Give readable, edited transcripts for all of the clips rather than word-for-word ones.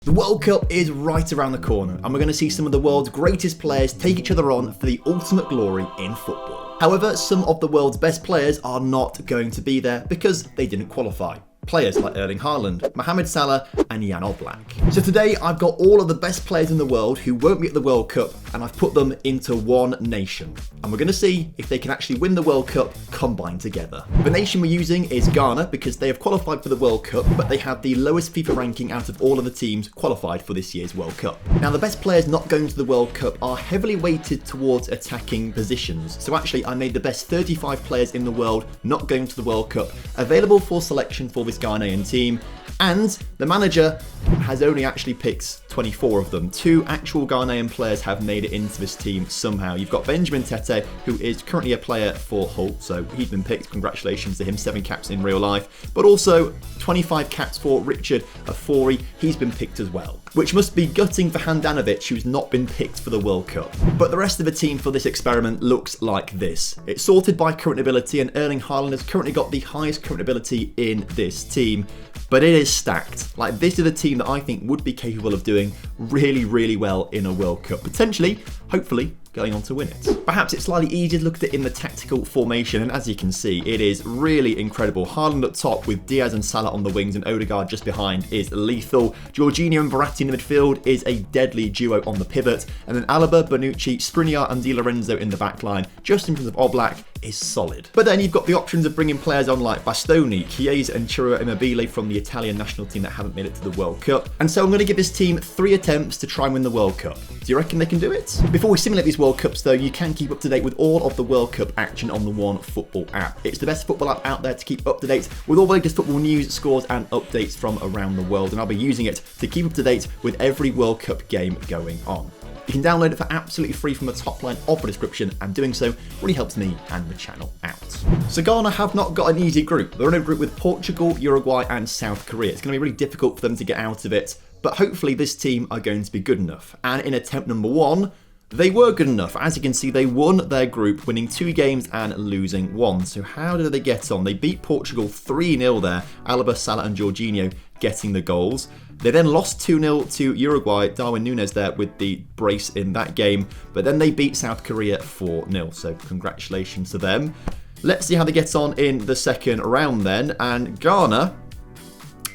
The World Cup is right around the corner, and we're going to see some of the world's greatest players take each other on for the ultimate glory in football. However, some of the world's best players are not going to be there because they didn't qualify. Players like Erling Haaland, Mohamed Salah and Jan Oblak. So today I've got all of the best players in the world who won't be at the World Cup, and I've put them into one nation. And we're going to see if they can actually win the World Cup combined together. The nation we're using is Ghana because they have qualified for the World Cup, but they have the lowest FIFA ranking out of all of the teams qualified for this year's World Cup. Now the best players not going to the World Cup are heavily weighted towards attacking positions. So actually I made the best 35 players in the world not going to the World Cup available for selection for this Ghanaian team, and the manager has only actually picked 24 of them. 2 actual Ghanaian players have made it into this team somehow. You've got Benjamin Tete, who is currently a player for Hull, so he's been picked. Congratulations to him, 7 caps in real life. But also 25 caps for Richard Afori, he's been picked as well. Which must be gutting for Handanovic, who's not been picked for the World Cup. But the rest of the team for this experiment looks like this. It's sorted by current ability, and Erling Haaland has currently got the highest current ability in this team. But it is stacked. Like, this is a team that I think would be capable of doing really, really well in a World Cup. Potentially, hopefully, going on to win it. Perhaps it's slightly easier to look at it in the tactical formation, and as you can see, it is really incredible. Haaland up top with Diaz and Salah on the wings and Odegaard just behind is lethal. Jorginho and Verratti in the midfield is a deadly duo on the pivot, and then Alaba, Bonucci, Skriniar and Di Lorenzo in the back line, just in front of Oblak, is solid. But then you've got the options of bringing players on like Bastoni, Chiesa and Ciro Immobile from the Italian national team that haven't made it to the World Cup. And so I'm going to give this team 3 attempts to try and win the World Cup. Do you reckon they can do it? Before we simulate these World Cups though, you can keep up to date with all of the World Cup action on the One Football app. It's the best football app out there to keep up to date with all the latest football news, scores and updates from around the world, and I'll be using it to keep up to date with every World Cup game going on. You can download it for absolutely free from the top line of the description, and doing so really helps me and the channel out. So Ghana have not got an easy group. They're in a group with Portugal, Uruguay and South Korea. It's going to be really difficult for them to get out of it, but hopefully this team are going to be good enough. And in attempt number 1, they were good enough. As you can see, they won their group, winning 2 games and losing 1. So how did they get on? They beat Portugal 3-0 there. Alaba, Salah and Jorginho getting the goals. They then lost 2-0 to Uruguay, Darwin Núñez there with the brace in that game. But then they beat South Korea 4-0. So congratulations to them. Let's see how they get on in the second round then. And Ghana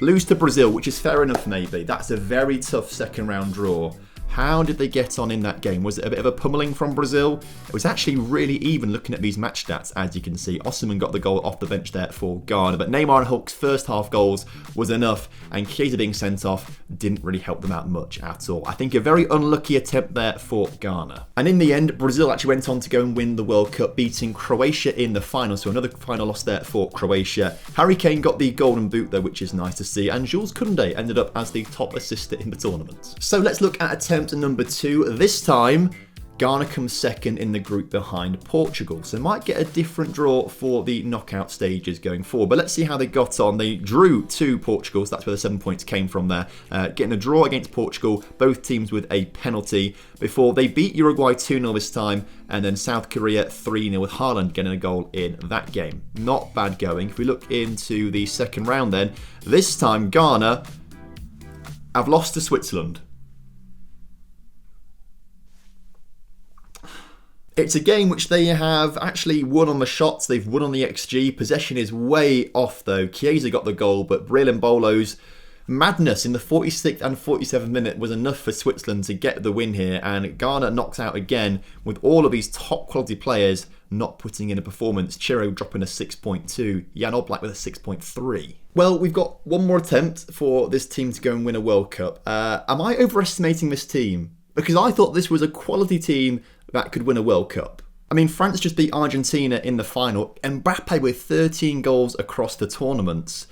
lose to Brazil, which is fair enough maybe. That's a very tough second round draw. How did they get on in that game? Was it a bit of a pummeling from Brazil? It was actually really even looking at these match stats, as you can see. Osimhen got the goal off the bench there for Ghana, but Neymar and Hulk's first half goals was enough, and Chiesa being sent off didn't really help them out much at all. I think a very unlucky attempt there for Ghana. And in the end, Brazil actually went on to go and win the World Cup, beating Croatia in the final, so another final loss there for Croatia. Harry Kane got the golden boot though, which is nice to see, and Jules Koundé ended up as the top assister in the tournament. So let's look at attempt number 2. This time, Ghana comes second in the group behind Portugal, so might get a different draw for the knockout stages going forward. But let's see how they got on. They drew to Portugal, so that's where the 7 points came from there. Getting a draw against Portugal, both teams with a penalty, before they beat Uruguay 2-0 this time, and then South Korea 3-0 with Haaland getting a goal in that game. Not bad going. If we look into the second round then, this time Ghana have lost to Switzerland. It's a game which they have actually won on the shots, they've won on the XG. Possession is way off though. Chiesa got the goal, but Breel Mbolo's madness in the 46th and 47th minute was enough for Switzerland to get the win here, and Ghana knocks out again with all of these top quality players not putting in a performance. Ciro dropping a 6.2, Jan Oblak with a 6.3. Well, we've got one more attempt for this team to go and win a World Cup. Am I overestimating this team? Because I thought this was a quality team that could win a World Cup. I mean, France just beat Argentina in the final. Mbappe with 13 goals across the tournaments.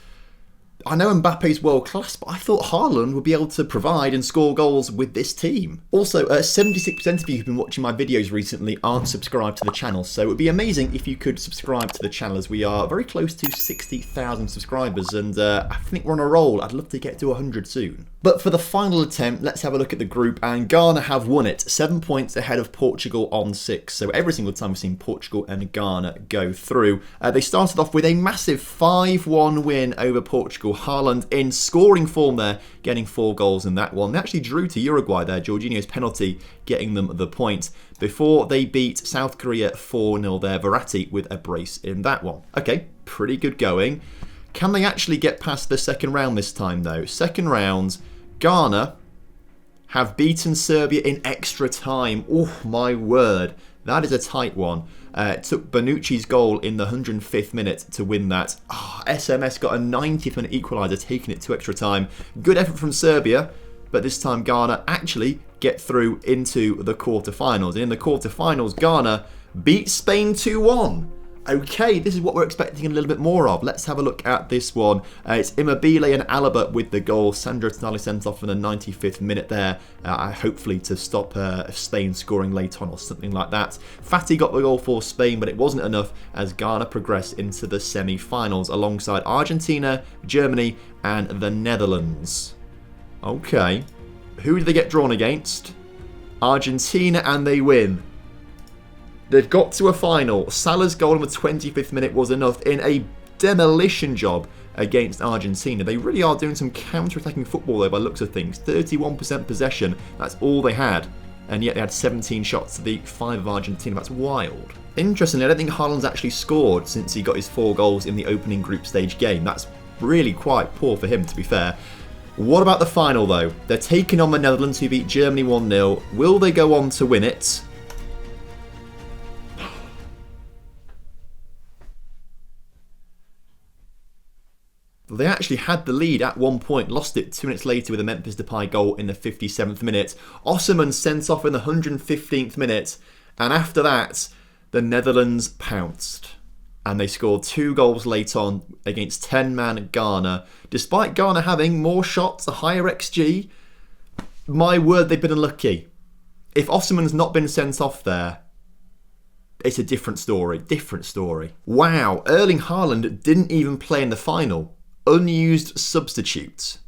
I know Mbappe's world class, but I thought Haaland would be able to provide and score goals with this team. Also, 76% of you who've been watching my videos recently aren't subscribed to the channel, so it would be amazing if you could subscribe to the channel, as we are very close to 60,000 subscribers, and I think we're on a roll. I'd love to get to 100 soon. But for the final attempt, let's have a look at the group, and Ghana have won it, 7 points ahead of Portugal on 6. So every single time we've seen Portugal and Ghana go through. They started off with a massive 5-1 win over Portugal. Haaland in scoring form there, getting 4 goals in that one. They actually drew to Uruguay there, Jorginho's penalty getting them the point, before they beat South Korea 4-0 there, Verratti with a brace in that one. Okay, pretty good going. Can they actually get past the second round this time though? Second round, Ghana have beaten Serbia in extra time. Oh my word, that is a tight one. It took Bonucci's goal in the 105th minute to win that. SMS got a 90th minute equaliser, taking it to extra time. Good effort from Serbia, but this time Ghana actually get through into the quarterfinals. And in the quarterfinals, Ghana beat Spain 2-1. Okay, this is what we're expecting a little bit more of. Let's have a look at this one. It's Immobile and Alaba with the goal. Sandro Tonali sent off in the 95th minute there, hopefully to stop Spain scoring late on or something like that. Fati got the goal for Spain, but it wasn't enough as Ghana progressed into the semi-finals alongside Argentina, Germany and the Netherlands. Okay, who did they get drawn against? Argentina, and they win. They've got to a final. Salah's goal in the 25th minute was enough in a demolition job against Argentina. They really are doing some counter-attacking football though by looks of things. 31% possession, that's all they had. And yet they had 17 shots to the 5 of Argentina. That's wild. Interestingly, I don't think Haaland's actually scored since he got his 4 goals in the opening group stage game. That's really quite poor for him, to be fair. What about the final though? They're taking on the Netherlands, who beat Germany 1-0. Will they go on to win it? They actually had the lead at one point, lost it 2 minutes later with a Memphis Depay goal in the 57th minute. Osimhen sent off in the 115th minute, and after that, the Netherlands pounced. And they scored 2 goals late on against 10-man Ghana. Despite Ghana having more shots, a higher XG, my word, they've been unlucky. If Osimhen's not been sent off there, it's a different story. Different story. Wow, Erling Haaland didn't even play in the final. Unused substitute.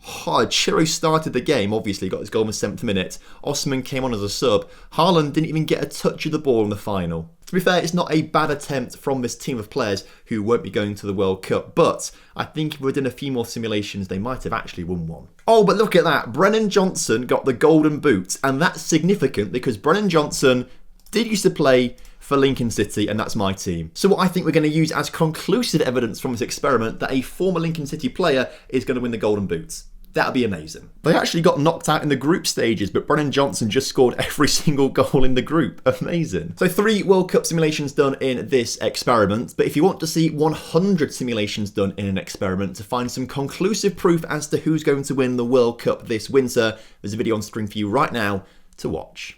Chiro started the game, obviously got his goal in the 7th minute. Osimhen came on as a sub. Haaland didn't even get a touch of the ball in the final. To be fair, it's not a bad attempt from this team of players who won't be going to the World Cup, but I think if we'd done a few more simulations, they might have actually won one. Oh, but look at that. Brennan Johnson got the golden boot, and that's significant because Brennan Johnson did used to play for Lincoln City, and that's my team. So what I think we're going to use as conclusive evidence from this experiment that a former Lincoln City player is going to win the golden boots. That'd be amazing. They actually got knocked out in the group stages, but Brennan Johnson just scored every single goal in the group. Amazing. So 3 World Cup simulations done in this experiment, but if you want to see 100 simulations done in an experiment to find some conclusive proof as to who's going to win the World Cup this winter, there's a video on screen for you right now to watch.